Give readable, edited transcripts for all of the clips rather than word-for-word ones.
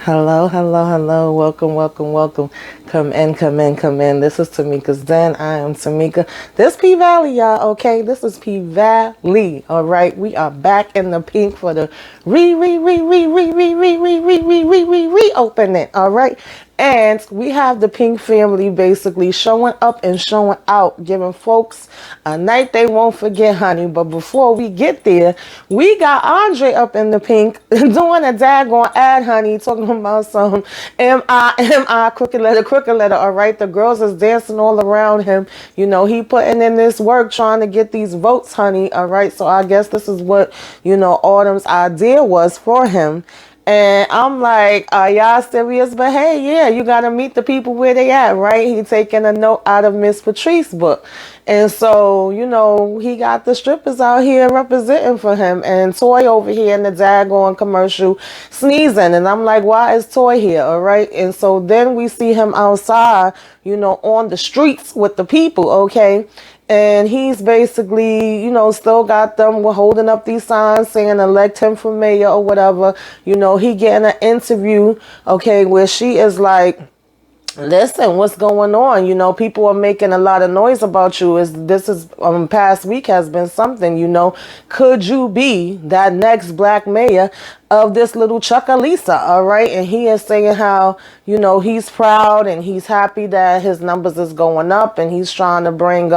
Hello, hello, hello. Welcome, welcome, welcome. Come in, come in, come in. This is Tamika's Den. I am Tamika. This P-Valley, y'all, okay? This is P-Valley, all right? We are back in the pink for the reopening, all right? And we have the Pink family basically showing up and showing out, giving folks a night they won't forget, honey. But before we get there, we got Andre up in the pink doing a daggone ad, honey, talking about some M-I, crooked letter, all right? The girls is dancing all around him. You know, he putting in this work trying to get these votes, honey, all right? So I guess this is what, Autumn's idea was for him. And I'm like, are y'all serious? But hey, yeah, you got to meet the people where they at, right? He taking a note out of Miss Patrice's book. And so, he got the strippers out here representing for him. And Toy over here in the daggone commercial sneezing. And I'm like, why is Toy here? All right. And so then we see him outside, on the streets with the people. Okay. And he's basically, still got them holding up these signs saying elect him for mayor or whatever. He getting an interview, okay, where she is like, listen, what's going on? People are making a lot of noise about you. Past week has been something, could you be that next black mayor of this little Chuckalisa, all right? And he is saying how, he's proud and he's happy that his numbers is going up and he's trying to bring,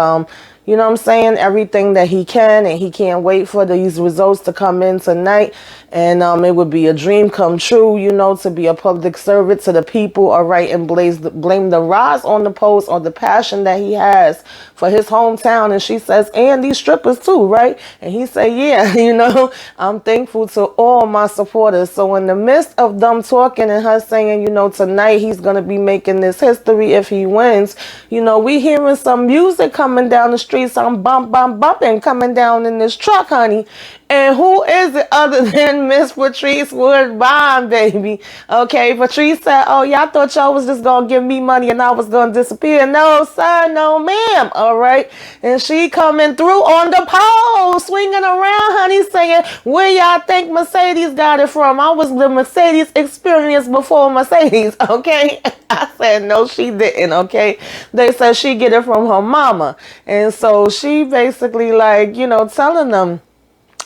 everything that he can, and he can't wait for these results to come in tonight. And it would be a dream come true, to be a public servant to the people, all right, and blame the rise on the post or the passion that he has for his hometown. And she says, and these strippers too, right? And he said, yeah, I'm thankful to all my supporters. So in the midst of them talking and her saying, tonight he's going to be making this history if he wins, we hearing some music coming down the street, some bumping coming down in this truck, honey. And who is it other than Miss Patrice Woodbine, baby? Okay, Patrice said, oh, y'all thought y'all was just going to give me money and I was going to disappear. No, sir, no, ma'am. All right. And she coming through on the pole, swinging around, honey, saying, where y'all think Mercedes got it from? I was the Mercedes experience before Mercedes, okay? I said, no, she didn't, okay? They said she get it from her mama. And so she basically telling them,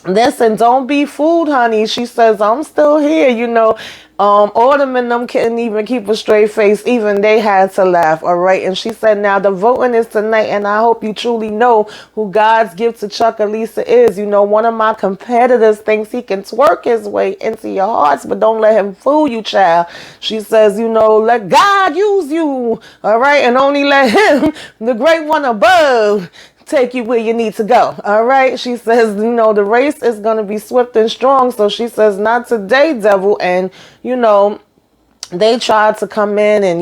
listen, don't be fooled, honey. She says, I'm still here, Autumn and them couldn't even keep a straight face. Even they had to laugh, all right? And she said, now the voting is tonight, and I hope you truly know who God's gift to Chuckalisa is. One of my competitors thinks he can twerk his way into your hearts, but don't let him fool you, child. She says, let God use you, all right? And only let him, the great one above, take you where you need to go. All right. She says, the race is going to be swift and strong. So she says, not today, devil. And, they tried to come in and,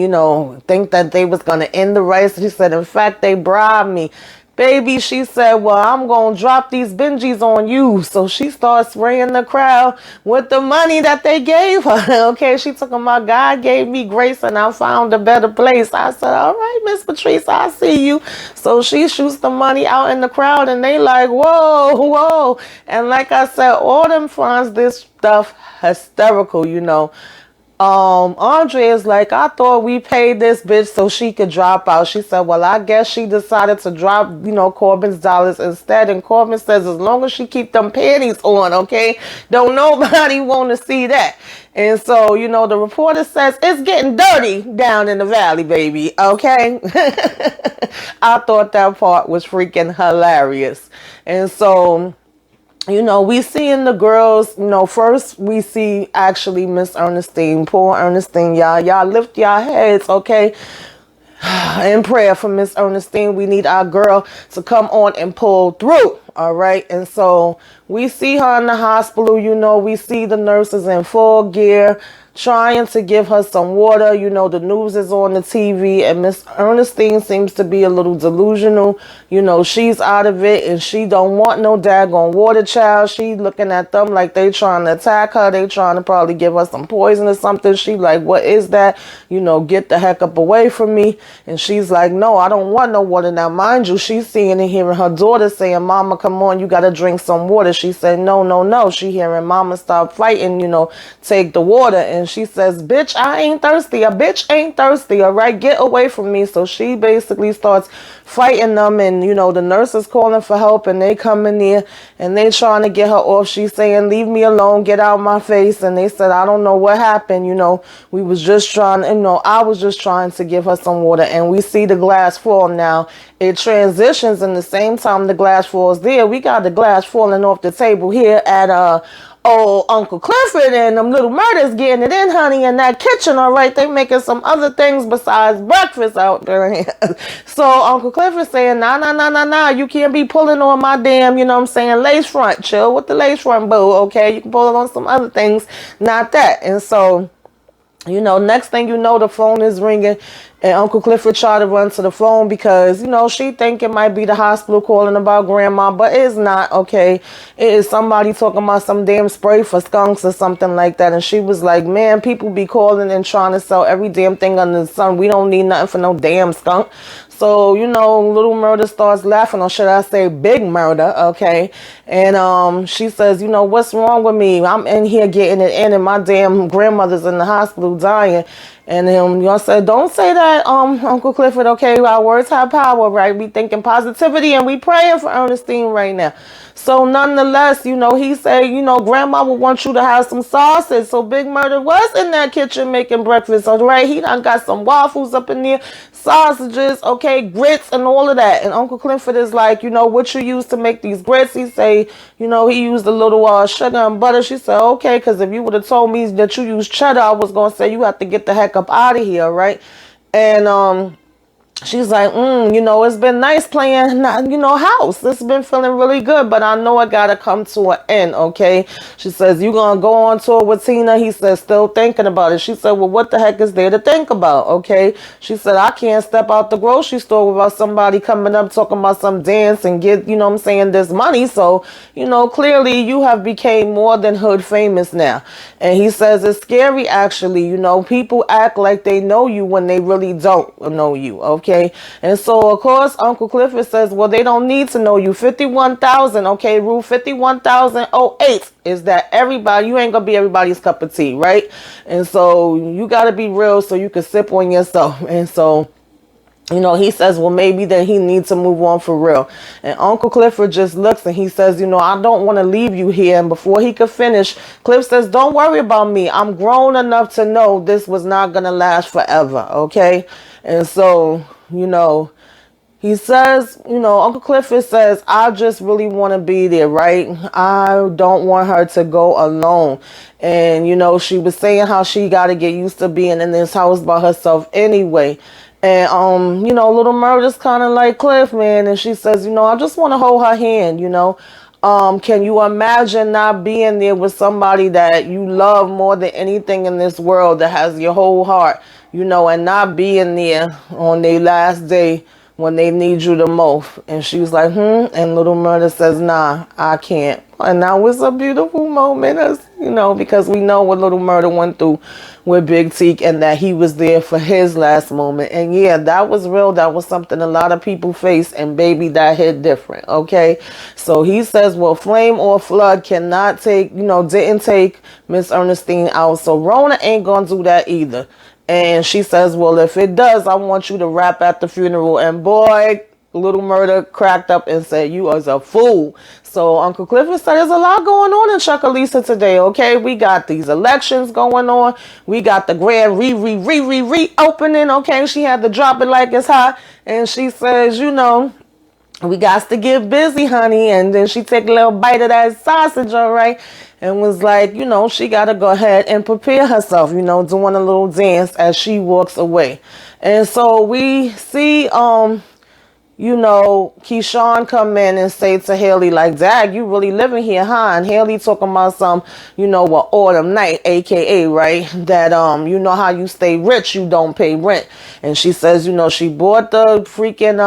think that they was going to end the race. She said, in fact, they bribed me. Baby, she said, well, I'm going to drop these Benjis on you. So she starts spraying the crowd with the money that they gave her. Okay, she took them out. God gave me grace and I found a better place. I said, all right, Miss Patrice, I see you. So she shoots the money out in the crowd and they like, whoa, whoa. And like I said, Autumn finds this stuff hysterical, Andre is like, I thought we paid this bitch so she could drop out. She said, well, I guess she decided to drop, Corbin's dollars instead. And Corbin says, as long as she keep them panties on, okay, don't nobody want to see that. And so, the reporter says, it's getting dirty down in the valley, baby, okay? I thought that part was freaking hilarious. And so, we see in the girls, first we see actually Miss Ernestine, poor Ernestine, y'all lift y'all heads, okay? In prayer for Miss Ernestine, we need our girl to come on and pull through, all right? And so we see her in the hospital, we see the nurses in full gear, trying to give her some water. The news is on the TV and Miss Ernestine seems to be a little delusional. She's out of it and she don't want no daggone water, child. She looking at them like they trying to attack her. They trying to probably give her some poison or something. She like, what is that? Get the heck up away from me. And she's like, no, I don't want no water. Now, mind you, she's seeing and hearing her daughter saying, Mama, come come on, you got to drink some water. She said, no, no, no. She hearing mama stop fighting, take the water. And she says, bitch, I ain't thirsty. A bitch ain't thirsty, all right? Get away from me. So she basically starts fighting them, and, the nurse is calling for help, and they come in there, and they trying to get her off. She's saying, leave me alone, get out my face. And they said, I don't know what happened, we was just trying, I was just trying to give her some water. And we see the glass fall now. It transitions, and the same time the glass falls there, we got the glass falling off the table here at old Uncle Clifford, and them little murders getting it in, honey, in that kitchen, all right? They making some other things besides breakfast out there. So Uncle Clifford saying, nah, you can't be pulling on my damn, lace front. Chill with the lace front, boo, okay? You can pull it on some other things, not that. And so, next thing you know, the phone is ringing, and Uncle Clifford tried to run to the phone because, she think it might be the hospital calling about grandma, but it's not, okay? It is somebody talking about some damn spray for skunks or something like that. And she was like, man, people be calling and trying to sell every damn thing under the sun. We don't need nothing for no damn skunk. So, little murder starts laughing, or should I say big murder, okay? And she says, what's wrong with me? I'm in here getting it in, and my damn grandmother's in the hospital dying. And y'all said, don't say that, Uncle Clifford, okay? Our words have power, right? We thinking positivity, and we praying for Ernestine right now. So nonetheless, he said, grandma would want you to have some sausage. So Big Murder was in that kitchen making breakfast, all right? He done got some waffles up in there, sausages, okay, grits and all of that. And Uncle Clifford is like, what you use to make these grits? He say, he used a little sugar and butter. She said, okay, because if you would have told me that you use cheddar, I was going to say you have to get the heck up out of here, right? And she's like, it's been nice playing, house. It's been feeling really good, but I know I got to come to an end, okay? She says, you going to go on tour with Tina? He says, still thinking about it. She said, well, what the heck is there to think about, okay? She said, I can't step out the grocery store without somebody coming up talking about some dance and get, this money. So, clearly you have became more than hood famous now. And he says, it's scary, actually. People act like they know you when they really don't know you, okay? And so, of course, Uncle Clifford says, well, they don't need to know you. 51,000, okay? Rule 51,008 is that everybody, you ain't going to be everybody's cup of tea, right? And so you got to be real so you can sip on yourself. And so, he says, well, maybe that he needs to move on for real. And Uncle Clifford just looks and he says, I don't want to leave you here. And before he could finish, Cliff says, don't worry about me. I'm grown enough to know this was not going to last forever, okay? And so, he says, Uncle Clifford says, I just really want to be there, right? I don't want her to go alone. And, she was saying how she got to get used to being in this house by herself anyway. And, Little Murder's kind of like Cliff, man. And she says, I just want to hold her hand, Can you imagine not being there with somebody that you love more than anything in this world, that has your whole heart, and not being there on their last day when they need you the most? And she was like, And Little Murder says, nah, I can't. And that was a beautiful moment, as because we know what Little Murder went through with Big Teak, and that he was there for his last moment. And yeah, that was real. That was something a lot of people face, and baby, that hit different, okay? So he says, well, flame or flood cannot take, didn't take Miss Ernestine out. So Rona ain't gonna do that either. And she says, well, if it does, I want you to rap at the funeral. And boy, Little Murder cracked up and said, you are a fool. So Uncle Clifford said, there's a lot going on in Chucalissa today, okay? We got these elections going on. We got the grand reopening, okay? She had to drop it like it's hot. And she says, we got to get busy, honey. And then she take a little bite of that sausage, all right? And was like, she got to go ahead and prepare herself, doing a little dance as she walks away. And so we see, Keyshawn come in and say to Haley, like, Dad, you really living here, huh? And Haley talking about some, autumn night, aka, right? That, how you stay rich, you don't pay rent. And she says, she bought the freaking,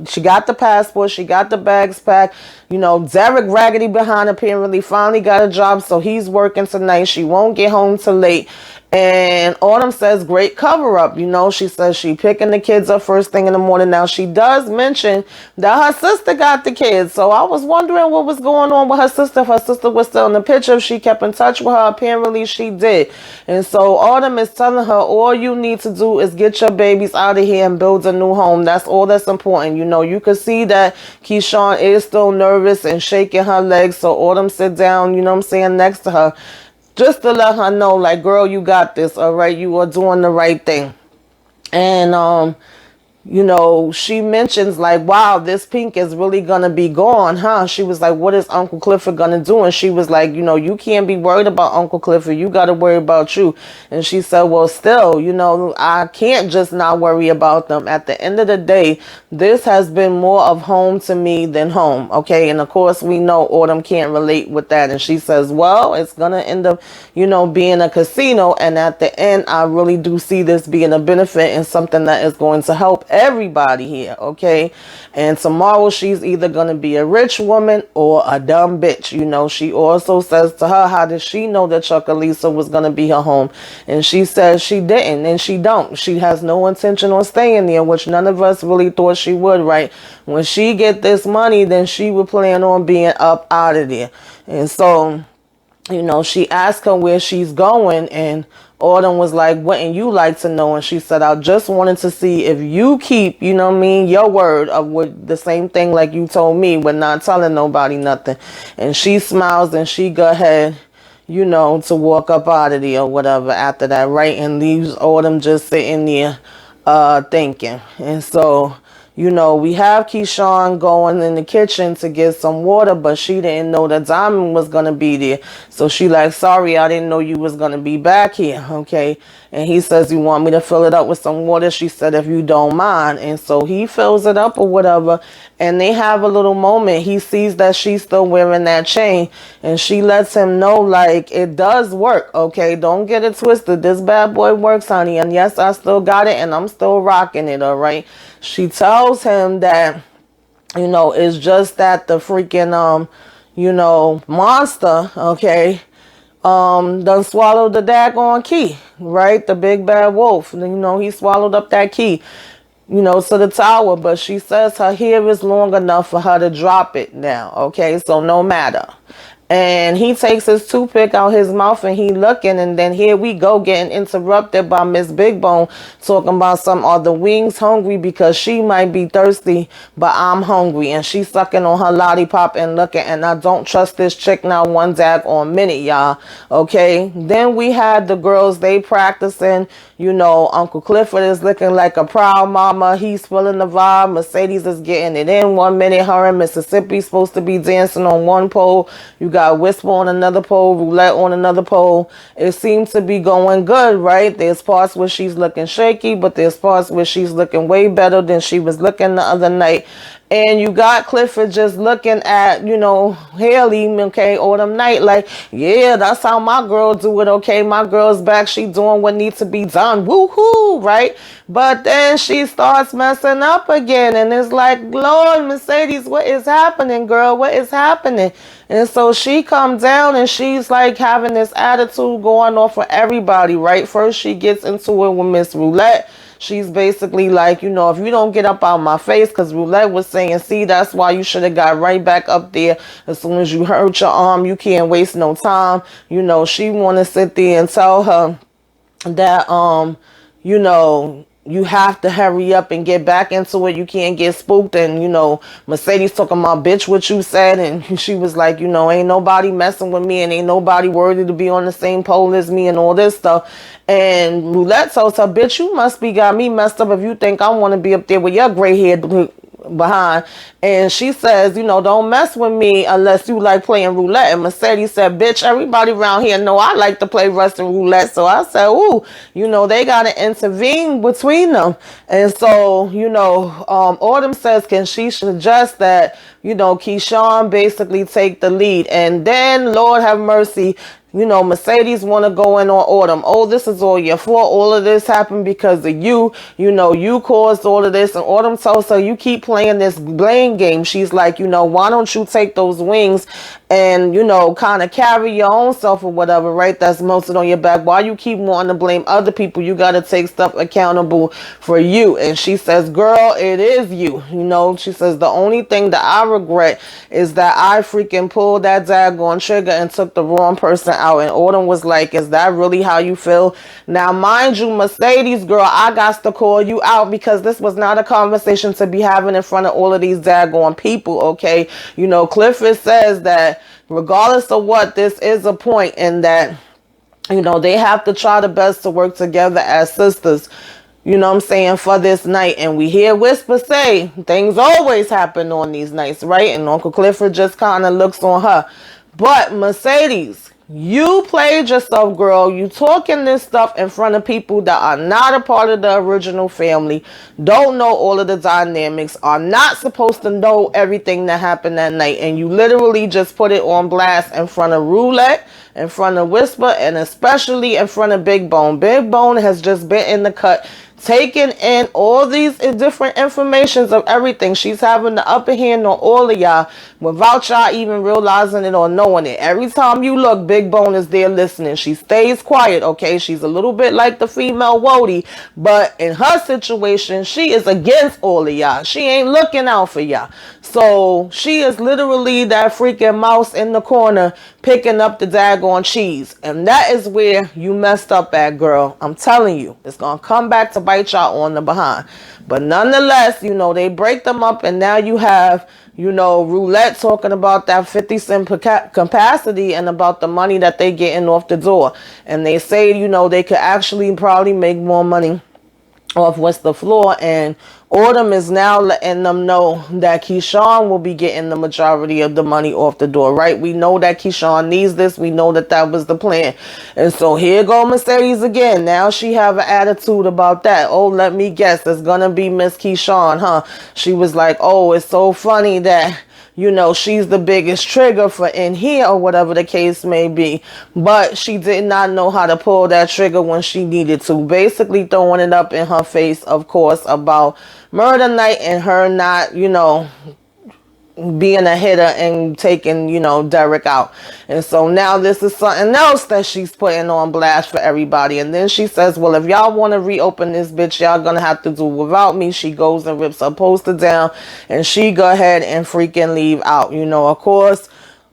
she got the passport, she got the bags packed. Derek Raggedy behind apparently finally got a job, so he's working tonight. She won't get home till late. And Autumn says, great cover up. You know, she says she picking the kids up first thing in the morning. Now, she does mention that her sister got the kids. So I was wondering what was going on with her sister. If her sister was still in the picture, if she kept in touch with her. Apparently, she did. And so Autumn is telling her, all you need to do is get your babies out of here and build a new home. That's all that's important. You know, you could see that Keyshawn is still nervous and shaking her legs. So Autumn sit down, you know what I'm saying, next to her, just to let her know, like, girl, you got this, all right? You are doing the right thing. And you know, she mentions like, wow, this Pink is really going to be gone, huh? She was like, what is Uncle Clifford going to do? And she was like, you know, you can't be worried about Uncle Clifford. You got to worry about you. And she said, well, still, you know, I can't just not worry about them. At the end of the day, this has been more of home to me than home. Okay. And of course, we know Autumn can't relate with that. And she says, well, it's going to end up, you know, being a casino. And at the end, I really do see this being a benefit and something that is going to help everybody here, okay? And tomorrow she's either going to be a rich woman or a dumb bitch. You know, she also says to her, how did she know that Chuckalisa was going to be her home? And she says she didn't, and she don't. She has no intention on staying there, which none of us really thought she would, right? When she get this money, then she would plan on being up out of there. And so, you know, she asked her where she's going, and Autumn was like, wouldn't you like to know? And she said, I just wanted to see if you keep, you know what I mean, your word of what the same thing like you told me with not telling nobody nothing. And she smiles and she go ahead, you know, to walk up out of there or whatever after that, right? And leaves Autumn just sitting there thinking. And so, you know, we have Keyshawn going in the kitchen to get some water, but she didn't know that Diamond was going to be there. So she like, sorry, I didn't know you was going to be back here, okay? And he says, you want me to fill it up with some water? She said, if you don't mind. And so he fills it up or whatever, and they have a little moment. He sees that she's still wearing that chain, and she lets him know, like, it does work, okay? Don't get it twisted. This bad boy works, honey, and yes, I still got it, and I'm still rocking it, all right? She tells him that, you know, it's just that the freaking, you know, monster, okay, done swallowed the daggone key, right? The big bad wolf, you know, he swallowed up that key, you know, to the tower. But she says her hair is long enough for her to drop it now, okay? So no matter. And he takes his toothpick out his mouth and he looking, and then here we go getting interrupted by Miss Big Bone talking about some, are the wings hungry? Because she might be thirsty, but I'm hungry. And she's sucking on her lollipop and looking, and I don't trust this chick now one daggone minute, y'all. Okay. Then we had the girls, they practicing. You know, Uncle Clifford is looking like a proud mama. He's feeling the vibe. Mercedes is getting it in 1 minute. Her and Mississippi supposed to be dancing on one pole. You got Whisper on another pole, Roulette on another pole. It seems to be going good, right? There's parts where she's looking shaky, but there's parts where she's looking way better than she was looking the other night. And you got Clifford just looking at, you know, Haley, okay, Autumn Night, like, yeah, that's how my girl do it, okay? My girl's back. She doing what needs to be done. Woohoo, right? But then she starts messing up again. And it's like, Lord, Mercedes, what is happening, girl? What is happening? And so she comes down and she's like having this attitude going on for everybody, right? First, she gets into it with Miss Roulette. She's basically like, you know, if you don't get up out my face, because Roulette was saying, see, that's why you should have got right back up there as soon as you hurt your arm. You can't waste no time. You know, she want to sit there and tell her that, you know, you have to hurry up and get back into it. You can't get spooked. And, you know, Mercedes talking about, bitch, what you said. And she was like, you know, ain't nobody messing with me and ain't nobody worthy to be on the same pole as me and all this stuff. And Roulette tells her, bitch, you must be got me messed up if you think I want to be up there with your gray hair behind. And she says, you know, don't mess with me unless you like playing roulette. And Mercedes said, bitch, everybody around here know I like to play Russian roulette. So I said, ooh, you know, they got to intervene between them. And so, you know, Autumn says, can she suggest that, you know, Keyshawn basically take the lead? And then, Lord have mercy, you know, Mercedes want to go in on Autumn. Oh, this is all your fault. All of this happened because of you. You know, you caused all of this. And Autumn tells her, you keep playing this blame game. She's like, you know, why don't you take those wings and, you know, kind of carry your own self or whatever, right? That's mounted on your back. Why you keep wanting to blame other people? You got to take stuff accountable for you. And she says, girl, it is you. You know, she says, the only thing that I regret is that I freaking pulled that daggone trigger and took the wrong person out. And Autumn was like, is that really how you feel? Now, mind you, Mercedes, girl, I got to call you out because this was not a conversation to be having in front of all of these daggone people, okay? You know, Clifford says that regardless of what, this is a point, and that, you know, they have to try the best to work together as sisters, you know what I'm saying, for this night. And we hear Whisper say, things always happen on these nights, right? And Uncle Clifford just kind of looks on her. But Mercedes, you played yourself, girl. You talking this stuff in front of people that are not a part of the original family, don't know all of the dynamics, are not supposed to know everything that happened that night. And you literally just put it on blast in front of Roulette, in front of Whisper, and especially in front of Big Bone. Big Bone has just been in the cut, taking in all these different informations of everything. She's having the upper hand on all of y'all without y'all even realizing it or knowing it. Every time you look, Big Bone is there listening. She stays quiet, okay? She's a little bit like the female Wody, but in her situation, she is against all of y'all. She ain't looking out for y'all. So she is literally that freaking mouse in the corner picking up the daggone cheese. And that is where you messed up at, girl. I'm telling you, it's going to come back to bite y'all on the behind. But nonetheless, you know, they break them up, and now you have, you know, Roulette talking about that 50-cent capacity and about the money that they getting off the door. And they say, you know, they could actually probably make more money off what's the floor. And Autumn is now letting them know that Keyshawn will be getting the majority of the money off the door, right? We know that Keyshawn needs this. We know that that was the plan. And so here go Mercedes again. Now she have an attitude about that. Oh, let me guess. It's going to be Miss Keyshawn, huh? She was like, oh, it's so funny that, you know, she's the biggest trigger for in here or whatever the case may be. But she did not know how to pull that trigger when she needed to. Basically throwing it up in her face, of course, about murder night and her not, you know, being a hitter and taking, you know, Derek out. And so now this is something else that she's putting on blast for everybody. And then she says, well, if y'all want to reopen this bitch, y'all gonna have to do without me. She goes and rips her poster down, and she go ahead and freaking leave out. You know, of course,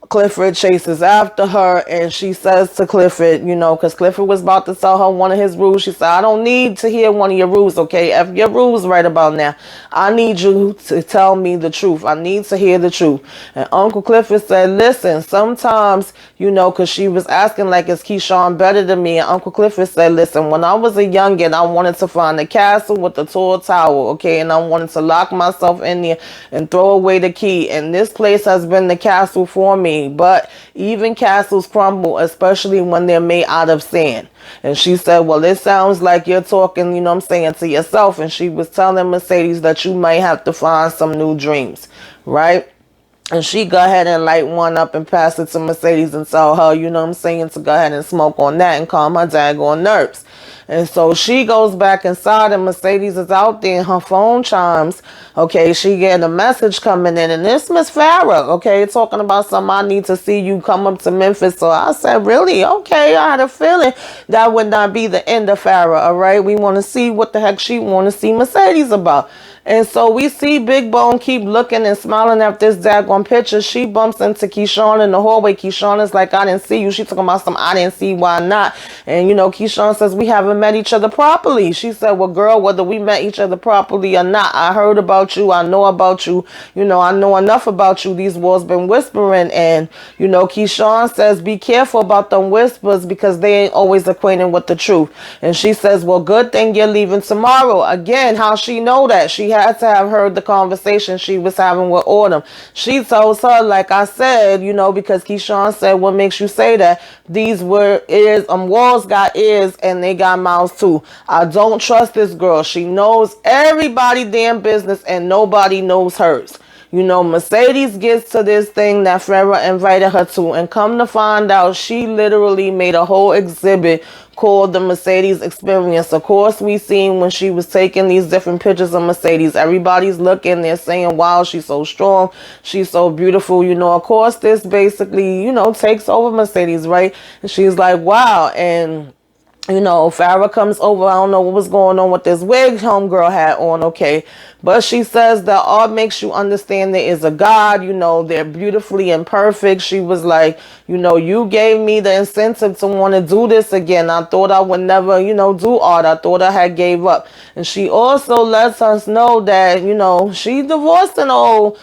Clifford chases after her, and she says to Clifford, you know, because Clifford was about to tell her one of his rules. She said, I don't need to hear one of your rules, okay? If your rules right about now, I need you to tell me the truth. I need to hear the truth. And Uncle Clifford said, listen, sometimes, you know, because she was asking, like, is Keyshawn better than me? And Uncle Clifford said, listen, when I was a youngin', I wanted to find a castle with a tall tower, okay? And I wanted to lock myself in there and throw away the key. And this place has been the castle for me. But even castles crumble, especially when they're made out of sand. And she said, well, it sounds like you're talking, you know what I'm saying, to yourself. And she was telling Mercedes that you might have to find some new dreams, right? And she go ahead and light one up and pass it to Mercedes and tell her, you know what I'm saying, to go ahead and smoke on that and calm her daggone nerves. And so she goes back inside, and Mercedes is out there, and her phone chimes. Okay, she getting a message coming in, and it's Miss Farrah, okay, talking about something. I need to see you come up to Memphis. So I said, really? Okay, I had a feeling that would not be the end of Farrah, all right? We want to see what the heck she want to see Mercedes about. And so we see Big Bone keep looking and smiling at this daggone picture. She bumps into Keyshawn in the hallway. Keyshawn is like, I didn't see you. She talking about some, I didn't see, why not? And, you know, Keyshawn says, we haven't met each other properly. She said, well, girl, whether we met each other properly or not, I heard about you. I know about you. You know, I know enough about you. These walls been whispering. And, you know, Keyshawn says, be careful about them whispers because they ain't always acquainted with the truth. And she says, well, good thing you're leaving tomorrow. Again, how she know that? She had to have heard the conversation she was having with Autumn. She tells her, like I said, you know, because Keyshawn said, what makes you say that? These were ears, walls got ears and they got mouths too. I don't trust this girl. She knows everybody damn business and nobody knows hers. Mercedes gets to this thing that Farrah invited her to, and come to find out, she literally made a whole exhibit called the Mercedes Experience. Of course, we seen when she was taking these different pictures of Mercedes, everybody's looking, they're saying, wow, she's so strong, she's so beautiful. Of course, this basically, takes over Mercedes, right? And she's like, wow. And Farrah comes over. I don't know what was going on with this wig homegirl had on, okay? But she says that art makes you understand there is a God, they're beautifully imperfect. She was like, you gave me the incentive to want to do this again. I thought I would never, do art. I thought I had gave up. And she also lets us know that, she divorced an old,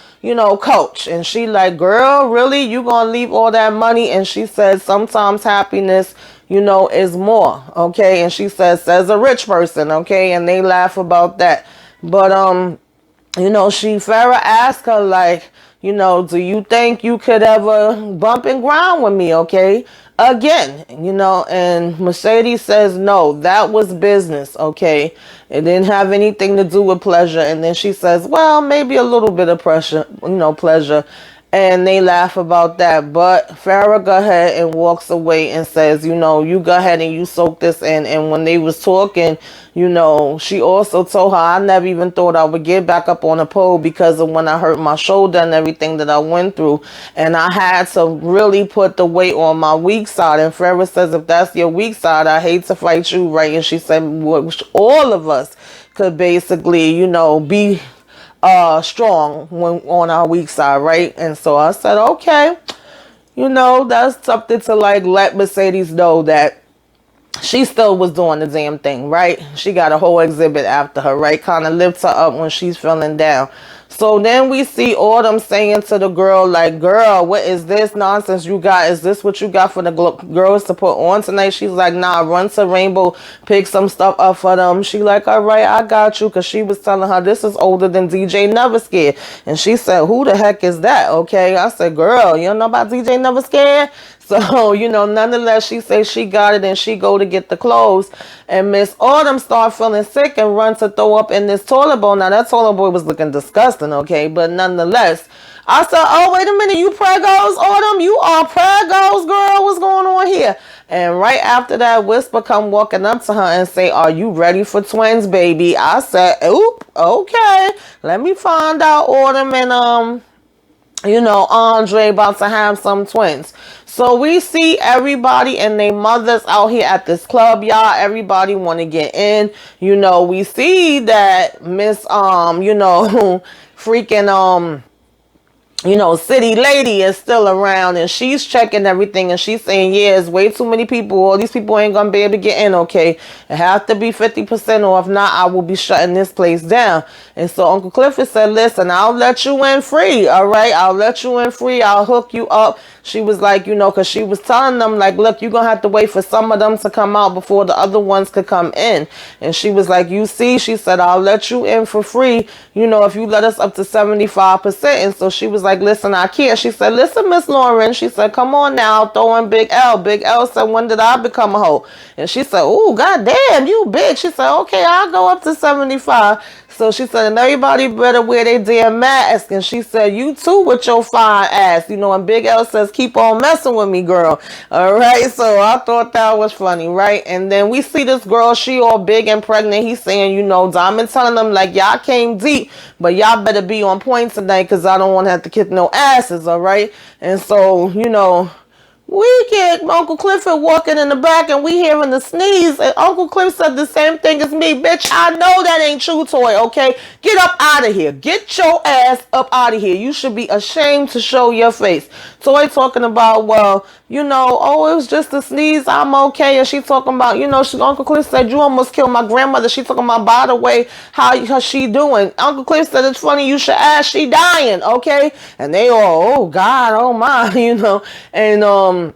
coach. And she like, girl, really? You gonna leave all that money? And she said, sometimes happiness is more, okay? And she says a rich person, okay? And they laugh about that. But, Farrah asked her, like, do you think you could ever bump and grind with me, okay? Again, and Mercedes says, no, that was business, okay? It didn't have anything to do with pleasure. And then she says, well, maybe a little bit of pleasure. And they laugh about that. But Farrah go ahead and walks away and says, you go ahead and you soak this in. And when they was talking, she also told her, I never even thought I would get back up on a pole because of when I hurt my shoulder and everything that I went through. And I had to really put the weight on my weak side. And Farrah says, if that's your weak side, I hate to fight you, right? And she said, all of us could basically, be strong when on our weak side, right? And so I said, okay, that's something to like let Mercedes know that she still was doing the damn thing, right? She got a whole exhibit after her, right? Kind of lifts her up when she's feeling down. So then we see Autumn saying to the girl, like, girl, what is this nonsense you got? Is this what you got for the girls to put on tonight? She's like, nah, run to Rainbow, pick some stuff up for them. She like, all right, I got you. Because she was telling her this is older than DJ Never Scared. And she said, who the heck is that? Okay, I said, girl, you don't know about DJ Never Scared? So, nonetheless, she says she got it and she go to get the clothes. And Miss Autumn start feeling sick and run to throw up in this toilet bowl. Now, that toilet bowl was looking disgusting, okay? But nonetheless, I said, oh, wait a minute, you pregos, Autumn? You are pregos, girl? What's going on here? And right after that, Whisper come walking up to her and say, are you ready for twins, baby? I said, oop, okay. Let me find out, Autumn and, Andre about to have some twins. So we see everybody and their mothers out here at this club, y'all. Everybody want to get in. We see that Miss, freaking, City Lady is still around and she's checking everything and she's saying, yeah, it's way too many people. All these people ain't going to be able to get in, okay? It has to be 50% or if not, I will be shutting this place down. And so Uncle Clifford said, listen, I'll let you in free, all right? I'll let you in free. I'll hook you up. She was like, because she was telling them, like, look, you're going to have to wait for some of them to come out before the other ones could come in. And she was like, you see, she said, I'll let you in for free, if you let us up to 75%. And so she was like, listen, I can't. She said, listen, Miss Lauren. She said, come on now, throw in Big L. Big L said, when did I become a hoe? And she said, oh, goddamn, you big. She said, okay, I'll go up to 75. So she said, and everybody better wear their damn mask. And she said, you too with your fine ass. And Big L says, keep on messing with me, girl. All right. So I thought that was funny, right? And then we see this girl, she all big and pregnant. He's saying, Diamond telling them, like, y'all came deep, but y'all better be on point tonight because I don't want to have to kick no asses. All right. And so, we get Uncle Clifford walking in the back and we hearing the sneeze. And Uncle Cliff said the same thing as me. Bitch, I know that ain't true, Toy, okay? Get up out of here. Get your ass up out of here. You should be ashamed to show your face. Toy talking about, well, oh, it was just a sneeze. I'm okay. And she talking about, Uncle Cliff said, you almost killed my grandmother. She talking about, by the way, how she doing? Uncle Cliff said, it's funny you should ask. She dying, okay? And they all, oh, God, oh, my, And,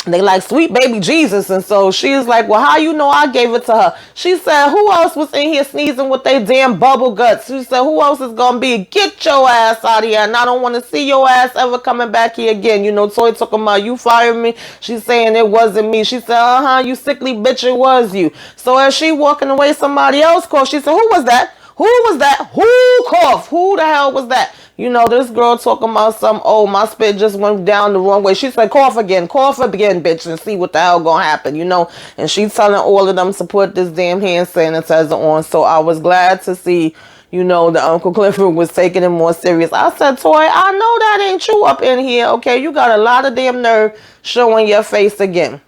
they like, sweet baby Jesus. And so she's like, well, how I gave it to her? She said, who else was in here sneezing with their damn bubble guts? She said, who else is going to be? Get your ass out of here. And I don't want to see your ass ever coming back here again. Toy talking about, you fired me. She's saying it wasn't me. She said, you sickly bitch, it was you. So as she walking away, somebody else called. She said, who was that? Who was that? Who coughed? Who the hell was that? You know, this girl talking about some, oh, my spit just went down the wrong way. She said, cough again, bitch, and see what the hell gonna happen, you know. And she telling all of them to put this damn hand sanitizer on. So I was glad to see, you know, the Uncle Clifford was taking it more serious. I said, Toy, I know that ain't you up in here, okay? You got a lot of damn nerve showing your face again.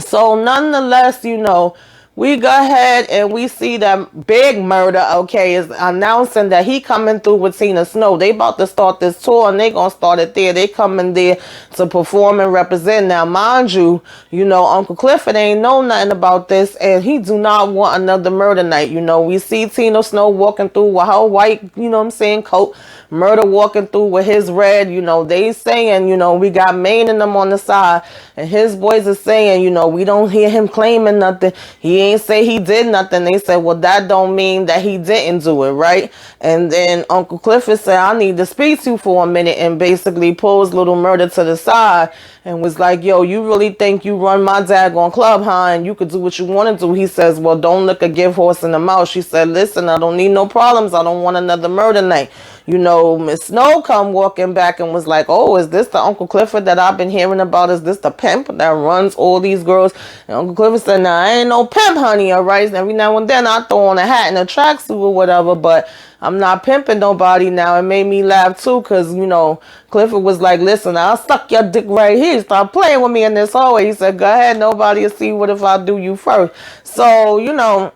So nonetheless, you know, we go ahead and we see that Big Murder, okay, is announcing that he coming through with Tina Snow. They about to start this tour and they gonna start it there. They coming there to perform and represent. Now, mind you, you know, Uncle Clifford ain't know nothing about this and he do not want another murder night. You know, we see Tina Snow walking through with her white, you know what I'm saying, coat. Murder walking through with his red, you know, they saying, you know, we got Maine and them on the side. And his boys are saying, you know, we don't hear him claiming nothing. He ain't say he did nothing. They said, well, that don't mean that he didn't do it, right? And then Uncle Clifford said, I need to speak to you for a minute, and basically pulls Little Murder to the side and was like, yo, you really think you run my daggone club, huh? And you could do what you want to do. He says, well, don't look a give horse in the mouth. She said, listen, I don't need no problems. I don't want another murder night. You know, Miss Snow come walking back and was like, oh, is this the Uncle Clifford that I've been hearing about? Is this the pimp that runs all these girls? And Uncle Clifford said, nah, I ain't no pimp, honey, all right? And every now and then I throw on a hat and a tracksuit or whatever, but I'm not pimping nobody now. It made me laugh too, because, you know, Clifford was like, listen, I'll suck your dick right here. Stop playing with me in this hallway. He said, go ahead, nobody will see what if I do you first. So, you know,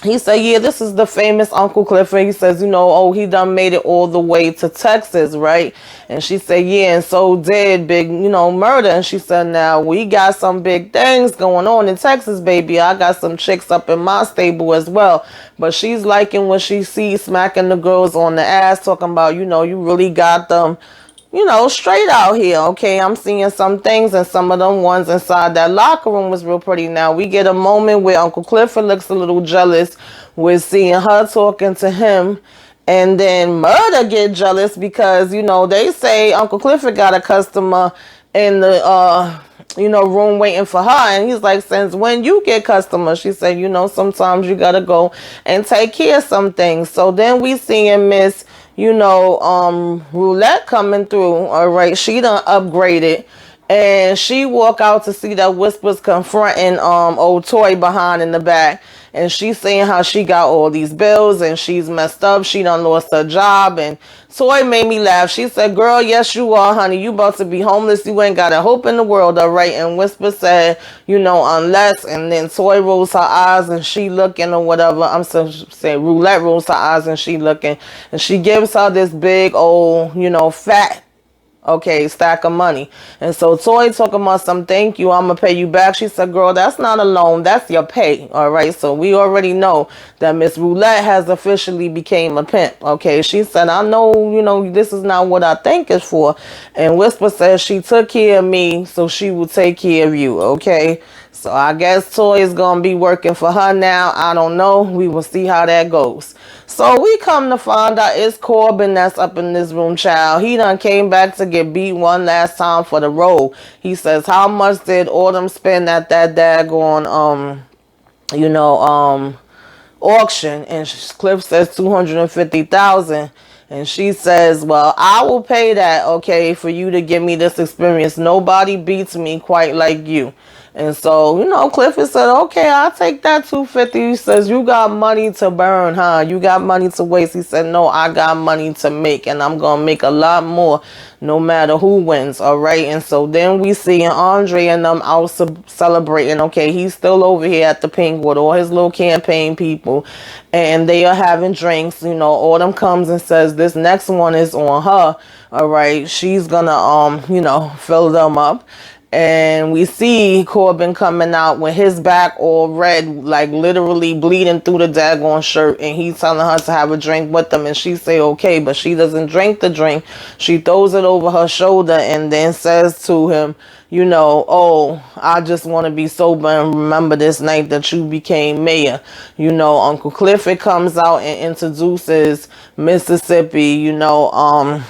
he said, yeah, this is the famous Uncle Clifford. He says, you know, oh, he done made it all the way to Texas, right? And she said, yeah, and so did Big, you know, Murder. And she said, now, we got some big things going on in Texas, baby. I got some chicks up in my stable as well. But she's liking what she sees, smacking the girls on the ass, talking about, you know, you really got them, you know, straight out here, okay? I'm seeing some things, and some of them ones inside that locker room was real pretty. Now, we get a moment where Uncle Clifford looks a little jealous with seeing her talking to him, and then Murder get jealous because, you know, they say Uncle Clifford got a customer in the, you know, room waiting for her, and he's like, since when you get customers? She said, you know, sometimes you gotta go and take care of some things. So then we seeing Miss, you know, Roulette coming through, all right? She done upgraded, and she walk out to see that Whisper's confronting old Toy behind in the back, and she's saying how she got all these bills and she's messed up. She done lost her job, and Toy made me laugh. She said, girl, yes you are, honey. You about to be homeless. You ain't got a hope in the world, all right? And Whisper said, you know, unless, and then Toy rolls her eyes and she looking or whatever. I'm saying Roulette rolls her eyes and she looking, and she gives her this big old, you know, fat, okay, stack of money. And so Toy talking about some, thank you, I'm gonna pay you back. She said, girl, that's not a loan, that's your pay. All right, so we already know that Miss Roulette has officially became a pimp. Okay, she said, I know, you know, this is not what I think it's for. And Whisper says she took care of me, so she will take care of you. Okay, so I guess Toy is gonna be working for her now. I don't know, we will see how that goes. So we come to find out it's Corbin that's up in this room, child. He done came back to get beat one last time for the role. He says, how much did Autumn spend at that daggone, you know, auction? And Cliff says 250,000. And she says, well, I will pay that, okay, for you to give me this experience. Nobody beats me quite like you. And so, you know, Clifford said, okay, I'll take that 250. He says, you got money to burn, huh? You got money to waste. He said, no, I got money to make, and I'm going to make a lot more no matter who wins, all right? And so then we see Andre and them out celebrating. Okay, he's still over here at the Pink with all his little campaign people, and they are having drinks. You know, Autumn comes and says, this next one is on her, all right? She's going to, you know, fill them up. And we see Corbin coming out with his back all red, like literally bleeding through the daggone shirt. And he's telling her to have a drink with him. And she say, okay, but she doesn't drink the drink. She throws it over her shoulder and then says to him, you know, oh, I just want to be sober and remember this night that you became mayor. You know, Uncle Clifford comes out and introduces Mississippi, you know,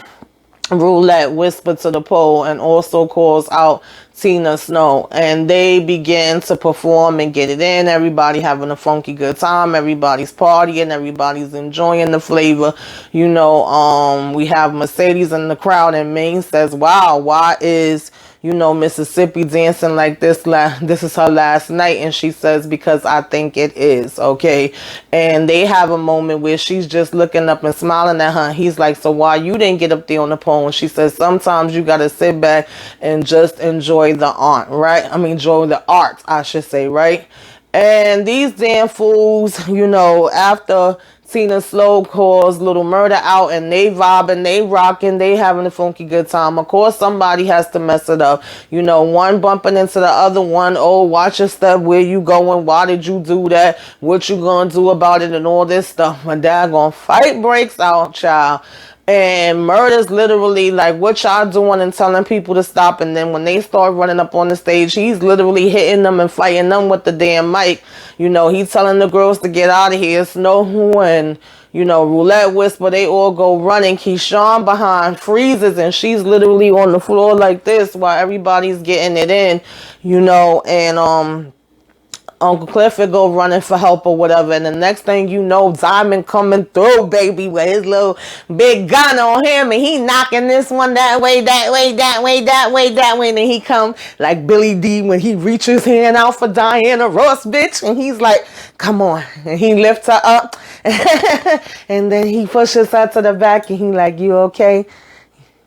Roulette whispered to the pole and also calls out Tina Snow, and they begin to perform and get it in. Everybody having a funky good time. Everybody's partying. Everybody's enjoying the flavor. We have Mercedes in the crowd, and Maine says, wow, why is Mississippi dancing like this? This is her last night. And she says, because I think it is. Okay. And they have a moment where she's just looking up and smiling at her. He's like, so why you didn't get up there on the pole? And she says, sometimes you got to sit back and just enjoy the art, right? Enjoy the art, I should say, right? And these damn fools, after Tina Slow calls Little Murder out, and they vibing, they rocking, they having a funky good time. Of course, somebody has to mess it up. One bumping into the other one. Oh, watch your step. Where you going? Why did you do that? What you gonna do about it? And all this stuff. My daggone fight breaks out, child. And Murder's literally like, what y'all doing, and telling people to stop. And then when they start running up on the stage, he's literally hitting them and fighting them with the damn mic. He's telling the girls to get out of here. Snow and, Roulette Whisper, they all go running. Keyshawn behind freezes, and she's literally on the floor like this while everybody's getting it in, and Uncle Clifford go running for help or whatever. And the next thing you know, Diamond coming through, baby, with his little big gun on him. And he knocking this one that way, that way, that way, that way, that way. And then he come like Billy D when he reaches his hand out for Diana Ross, bitch. And he's like, come on. And he lifts her up. And then he pushes her to the back. And he like, you okay?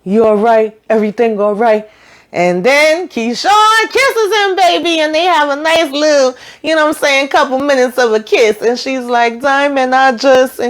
You all right? Everything all right? And then Keyshawn kisses him, baby, and they have a nice little, couple minutes of a kiss. And she's like, Diamond, and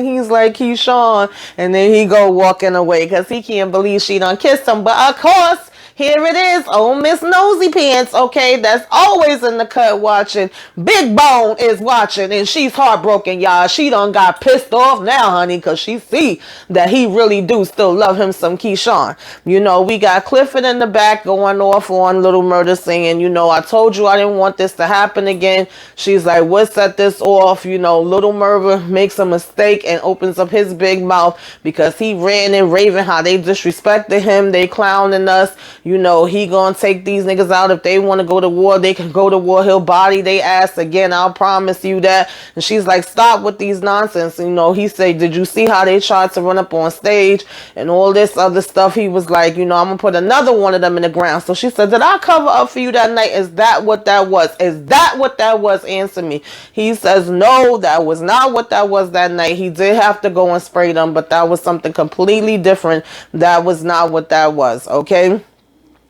he's like, Keyshawn. And then he go walking away because he can't believe she done kissed him. But of course, here it is, old Miss Nosy Pants, okay, that's always in the cut watching. Big Bone is watching, and she's heartbroken, y'all. She done got pissed off now, honey, because she see that he really do still love him some Keyshawn. We got Clifford in the back going off on Little Murder saying, I told you I didn't want this to happen again. She's like, what set this off? Little Murder makes a mistake and opens up his big mouth because he ran and raving how they disrespected him, they clowning us. He gonna take these niggas out. If they want to go to war, they can go to war. He'll body they ass again. I'll promise you that. And she's like, stop with these nonsense. He said, did you see how they tried to run up on stage and all this other stuff? He was like, I'm gonna put another one of them in the ground. So she said, did I cover up for you that night? Is that what that was? Is that what that was? Answer me. He says, no, that was not what that was that night. He did have to go and spray them, but that was something completely different. That was not what that was. Okay.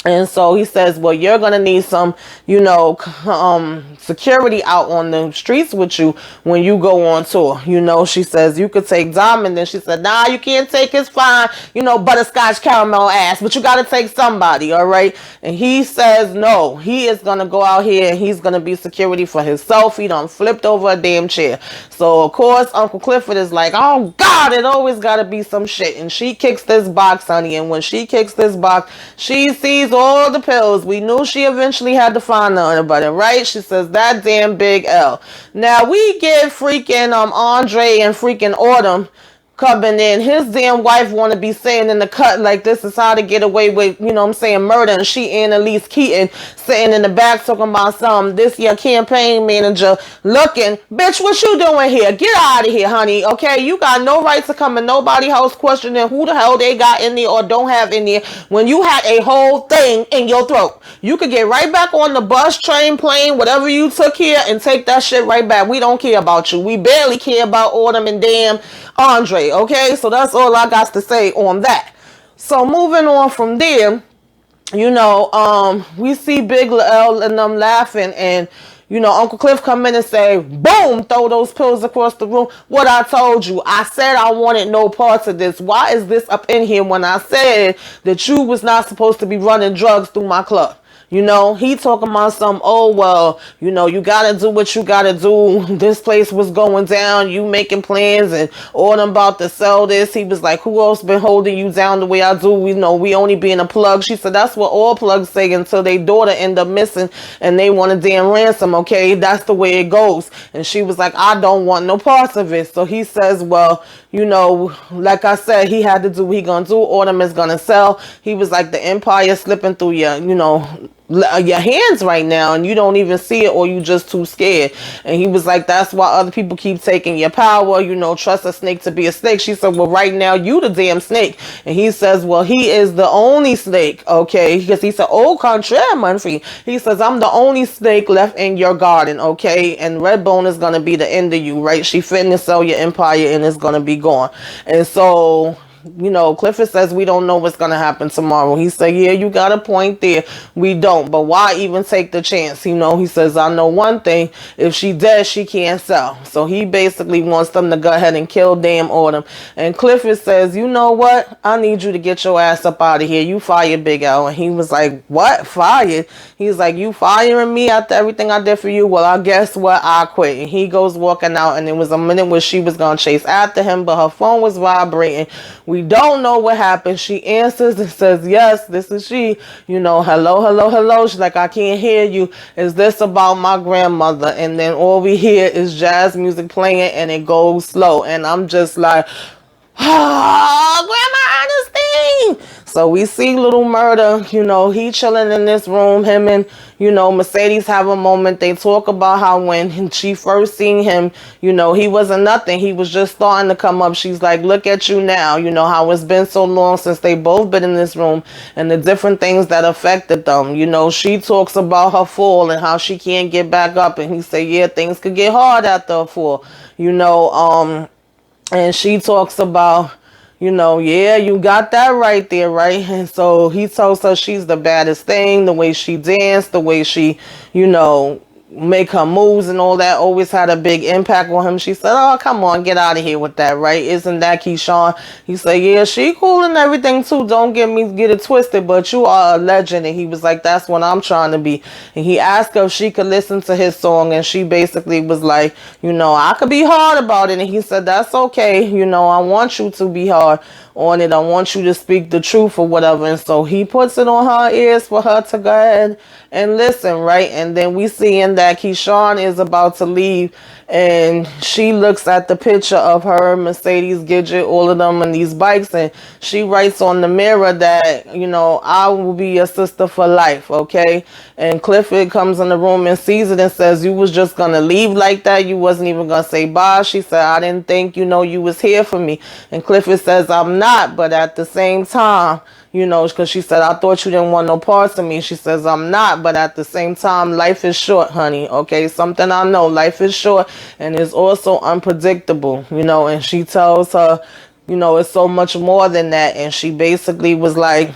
And so he says, well, you're going to need some, security out on the streets with you when you go on tour. She says, you could take Diamond. Then she said, nah, you can't take his fine, butterscotch caramel ass, but you got to take somebody. All right. And he says, no, he is going to go out here and he's going to be security for himself. He done flipped over a damn chair. So, of course, Uncle Clifford is like, oh, God, it always got to be some shit. And she kicks this box, honey. And when she kicks this box, she sees all the pills. We knew she eventually had to find the underbutton, right? She says, that damn Big L. Now, we get freaking Andre and freaking Autumn coming in. His damn wife want to be saying in the cut like this is how to get away with, murder. And she Annalise Keaton sitting in the back talking about something. This your campaign manager looking. Bitch, what you doing here? Get out of here, honey. Okay, you got no right to come in nobody's house questioning who the hell they got in there or don't have in there when you had a whole thing in your throat. You could get right back on the bus, train, plane, whatever you took here and take that shit right back. We don't care about you. We barely care about Autumn and damn Andre. Okay, so that's all I got to say on that. So moving on from there, we see Big L and them laughing, and Uncle Cliff come in and say, boom, throw those pills across the room. What I told you, I said I wanted no parts of this. Why is this up in here when I said that you was not supposed to be running drugs through my club? You know, he talking about some, oh, well, you know, you gotta do what you gotta do. This place was going down. You making plans and all them about to sell this. He was like, who else been holding you down the way I do? We know we only being a plug. She said, that's what all plugs say until their daughter end up missing and they want a damn ransom, okay? That's the way it goes. And she was like, I don't want no parts of it. So he says, well, you know, like I said, he had to do what he gonna do. Autumn is gonna sell. He was like, the empire slipping through your, you know, your hands right now, and you don't even see it, or you just too scared. And he was like, that's why other people keep taking your power, you know, trust a snake to be a snake. She said, well, right now you the damn snake. And he says, well, he is the only snake, okay? Because he said, oh, contraire, Munfrey. He says, I'm the only snake left in your garden, okay? And Redbone is gonna be the end of you, right? She finna sell your empire and it's gonna be gone. And so, you know, Clifford says we don't know what's going to happen tomorrow. He said, yeah, you got a point there. We don't. But why even take the chance? You know, he says, I know one thing. If she dead, she can't sell. So he basically wants them to go ahead and kill damn Autumn. And Clifford says, you know what? I need you to get your ass up out of here. You fired, Big L. And he was like, what? Fired? He's like, you firing me after everything I did for you? Well, I guess what? I quit. And he goes walking out. And it was a minute where she was going to chase after him, but her phone was vibrating. We don't know what happened. She answers and says, yes, this is she. You know, hello, hello, hello. She's like, I can't hear you. Is this about my grandmother? And then all we hear is jazz music playing and it goes slow. And I'm just like, oh, Grandma Ernestine. So we see Little Murder, you know, he chilling in this room. Him and, you know, Mercedes have a moment. They talk about how when she first seen him, you know, he wasn't nothing. He was just starting to come up. She's like, look at you now. You know, how it's been so long since they both been in this room and the different things that affected them. You know, she talks about her fall and how she can't get back up. And he said, yeah, things could get hard after a fall. You know, and she talks about, you know, yeah, you got that right there, right? And so he tells her she's the baddest thing, the way she danced, the way she, you know, make her moves and all that always had a big impact on him. She said, oh, come on, get out of here with that, right? Isn't that Keyshawn? He said, yeah, she cool and everything too. Don't get it twisted, but you are a legend. And he was like, that's what I'm trying to be. And he asked her if she could listen to his song, and she basically was like, you know, I could be hard about it. And he said, that's okay. You know, I want you to be hard on it. I want you to speak the truth or whatever. And so he puts it on her ears for her to go ahead and listen, right? And then we see in that Keyshawn is about to leave, and she looks at the picture of her, Mercedes, Gidget, all of them, and these bikes, and she writes on the mirror that, you know, I will be your sister for life, okay? And Clifford comes in the room and sees it and says, you was just gonna leave like that? You wasn't even gonna say bye? She said, I didn't think, you know, you was here for me. And Clifford says, I'm not, but at the same time, you know, because she said, I thought you didn't want no parts of me. She says, I'm not, but at the same time, life is short, honey, okay? Something I know, life is short and it's also unpredictable, you know, and she tells her, you know, it's so much more than that. And she basically was like,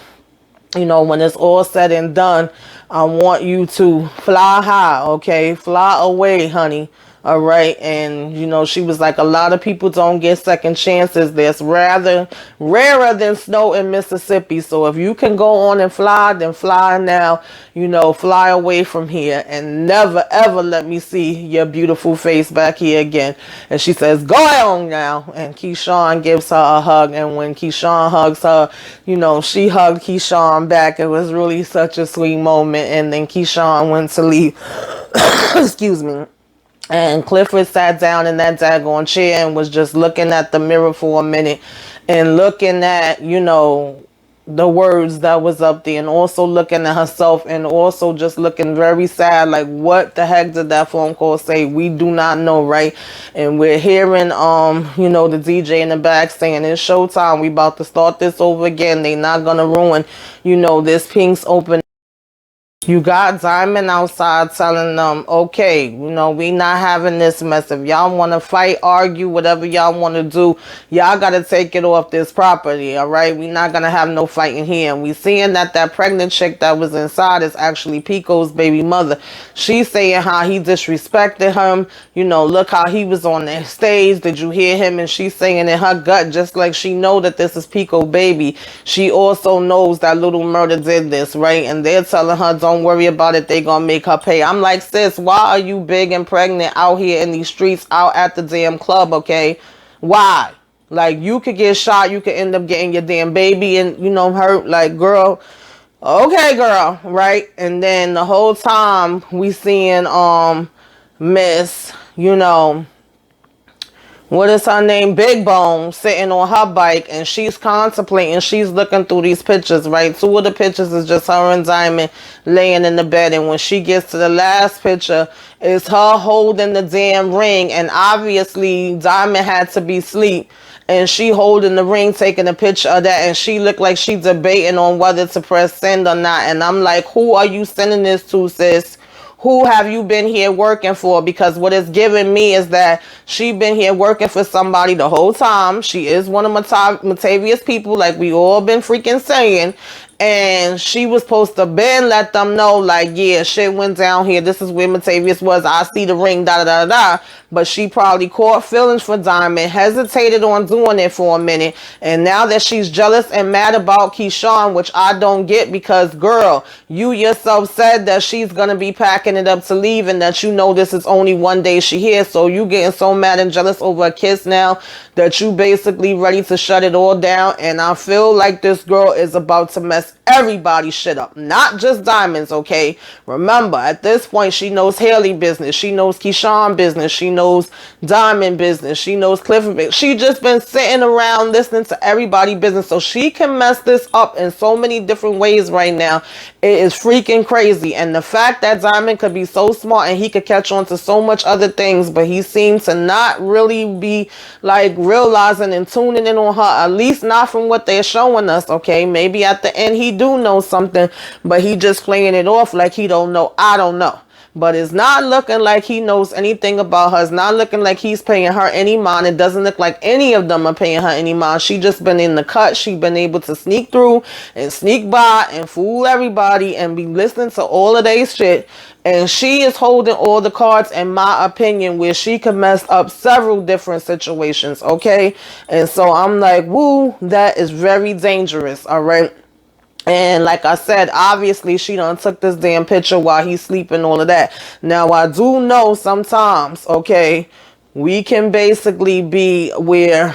you know, when it's all said and done, I want you to fly high, okay? Fly away, honey. All right. And, you know, she was like, a lot of people don't get second chances. That's rather rarer than snow in Mississippi. So if you can go on and fly, then fly now, you know, fly away from here and never, ever let me see your beautiful face back here again. And she says, go on now. And Keyshawn gives her a hug. And when Keyshawn hugs her, you know, she hugged Keyshawn back. It was really such a sweet moment. And then Keyshawn went to leave. Excuse me. And Clifford sat down in that daggone chair and was just looking at the mirror for a minute and looking at, you know, the words that was up there, and also looking at herself, and also just looking very sad, like, what the heck did that phone call say? We do not know, right? And we're hearing, you know, the DJ in the back saying, it's showtime. We about to start this over again. They not gonna ruin, you know, this Pink's open. You got Diamond outside telling them, okay, you know, we not having this mess. If y'all want to fight, argue, whatever y'all want to do, y'all got to take it off this property, all right? We not going to have no fighting here. And we seeing that pregnant chick that was inside is actually Pico's baby mother. She's saying how he disrespected him. You know, look how he was on the stage. Did you hear him? And she's saying in her gut, just like she know that this is Pico baby, she also knows that Little Murder did this, right? And they're telling her, don't don't worry about it. They gonna make her pay. I'm like, sis, why are you big and pregnant out here in these streets, out at the damn club, okay? Why? Like, you could get shot. You could end up getting your damn baby and, you know, hurt. Like, girl, okay, girl, right? And then the whole time we seeing Miss, you know, what is her name? Big Bone, sitting on her bike, and she's contemplating. She's looking through these pictures, right? 2 of the pictures is just her and Diamond laying in the bed, and when she gets to the last picture, it's her holding the damn ring, and obviously Diamond had to be asleep, and she holding the ring, taking a picture of that, and she looked like she debating on whether to press send or not. And I'm like, who are you sending this to, sis? Who have you been here working for? Because what it's giving me is that she been here working for somebody the whole time. She is one of Matavia's people, like we all been freaking saying. And she was supposed to been let them know, like, yeah, shit went down here. This is where Matavius was. I see the ring, da da da da. But she probably caught feelings for Diamond, hesitated on doing it for a minute. And now that she's jealous and mad about Keyshawn, which I don't get, because, girl, you yourself said that she's going to be packing it up to leave, and that you know this is only one day she here. So you getting so mad and jealous over a kiss now that you basically ready to shut it all down. And I feel like this girl is about to mess everybody's shit up, not just Diamond's, okay? Remember, at this point, she knows Haley business, she knows Keyshawn business, she knows Diamond business, she knows Clifford business. She just been sitting around listening to everybody business, so she can mess this up in so many different ways right now. It is freaking crazy. And the fact that Diamond could be so smart and he could catch on to so much other things, but he seems to not really be like realizing and tuning in on her, at least not from what they're showing us, okay? Maybe at the end he do know something, but he just playing it off like he don't know. I don't know. But it's not looking like he knows anything about her. It's not looking like he's paying her any mind. It doesn't look like any of them are paying her any mind. She just been in the cut. She been able to sneak through and sneak by and fool everybody and be listening to all of their shit. And she is holding all the cards, in my opinion, where she could mess up several different situations, okay? And so I'm like, woo, that is very dangerous, all right? And like I said, obviously she done took this damn picture while he's sleeping, all of that. Now, I do know sometimes, okay, we can basically be where,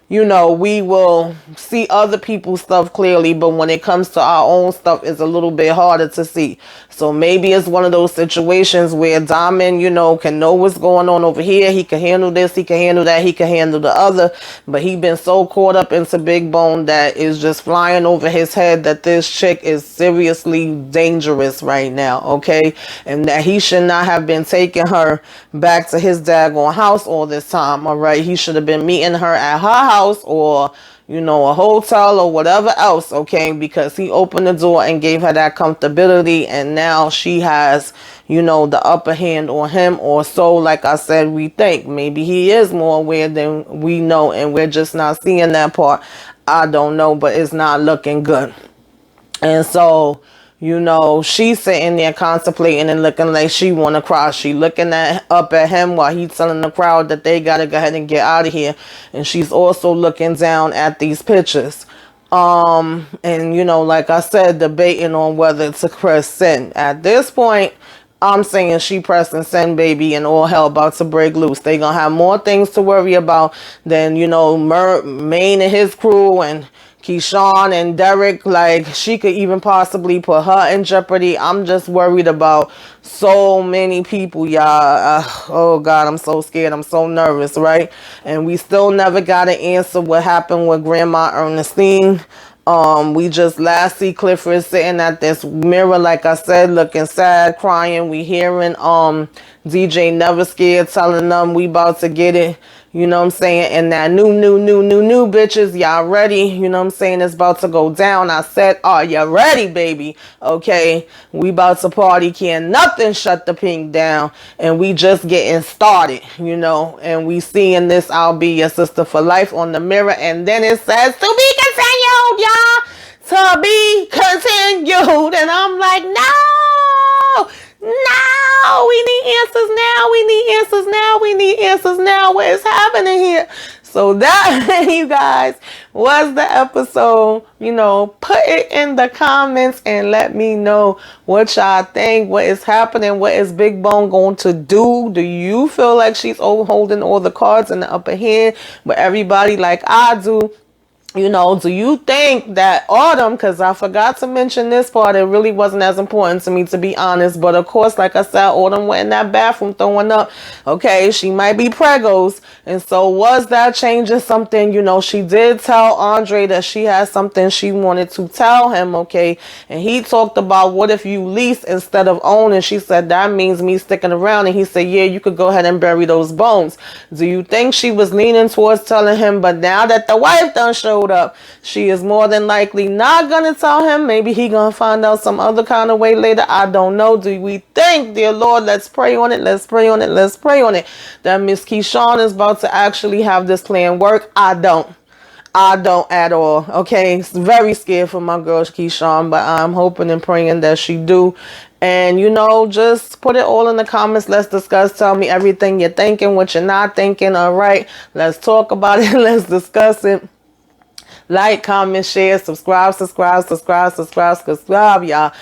you know, we will see other people's stuff clearly, but when it comes to our own stuff, it's a little bit harder to see. So maybe it's one of those situations where Diamond, you know, can know what's going on over here. He can handle this, he can handle that, he can handle the other. But he been so caught up into Big Bone that is just flying over his head that this chick is seriously dangerous right now, okay? And that he should not have been taking her back to his daggone house all this time, all right? He should have been meeting her at her house, or, you know, a hotel or whatever else, okay? Because he opened the door and gave her that comfortability, and now she has, you know, the upper hand on him, or so, like I said, we think. Maybe he is more aware than we know, and we're just not seeing that part. I don't know, but it's not looking good. And so, you know, she's sitting there contemplating and looking like she want to cry. She looking up at him while he's telling the crowd that they got to go ahead and get out of here. And she's also looking down at these pictures. And, you know, like I said, debating on whether to press send. At this point, I'm saying she pressing send, baby, and all hell about to break loose. They gonna have more things to worry about than, you know, Maine and his crew and Keyshawn and Derek. Like, she could even possibly put her in jeopardy. I'm just worried about so many people, y'all. Oh God, I'm so scared. I'm so nervous, right? And we still never got an answer what happened with Grandma Ernestine. We just last see Clifford sitting at this mirror, like I said, looking sad, crying. We hearing DJ Never Scared telling them we about to get it. You know what I'm saying? And that new bitches, y'all ready? You know what I'm saying? It's about to go down. I said, are you ready, baby? Okay, we about to party. Can't nothing shut the pink down. And we just getting started, you know. And we seeing this, I'll be your sister for life on the mirror. And then it says, to be continued, y'all. To be continued. And I'm like, no. No, we need answers now. We need answers now. We need answers now. What is happening here? So that, you guys, was the episode. You know, put it in the comments and let me know what y'all think. What is happening? What is Big Bone going to do? Do you feel like she's holding all the cards in the upper hand? But everybody, like I do, you know, do you think that Autumn, because I forgot to mention this part, it really wasn't as important to me, to be honest. But of course, like I said, Autumn went in that bathroom throwing up. Okay, she might be pregos. And so was that changing something? You know, she did tell Andre that she had something she wanted to tell him, okay? And he talked about, what if you lease instead of own? And she said, that means me sticking around. And he said, yeah, you could go ahead and bury those bones. Do you think she was leaning towards telling him, but now that the wife done showed up, she is more than likely not gonna tell him? Maybe he gonna find out some other kind of way later. I don't know. Do we think, dear Lord, let's pray on it, let's pray on it, let's pray on it, that Miss Keyshawn is about to actually have this plan work? I don't at all. Okay, it's very scared for my girl Keyshawn, but I'm hoping and praying that she do. And, you know, just put it all in the comments. Let's discuss. Tell me everything you're thinking, what you're not thinking. All right, let's talk about it. Let's discuss it. Like, comment, share, subscribe, y'all.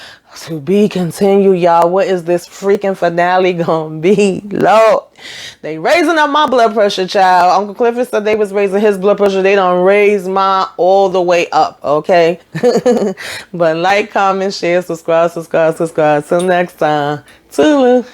To be continued, y'all. What is this freaking finale gonna be? Lord, they raising up my blood pressure, child. Uncle Clifford said they was raising his blood pressure. They done raise mine all the way up, okay? But like, comment, share, subscribe. Till next time. Toodaloo.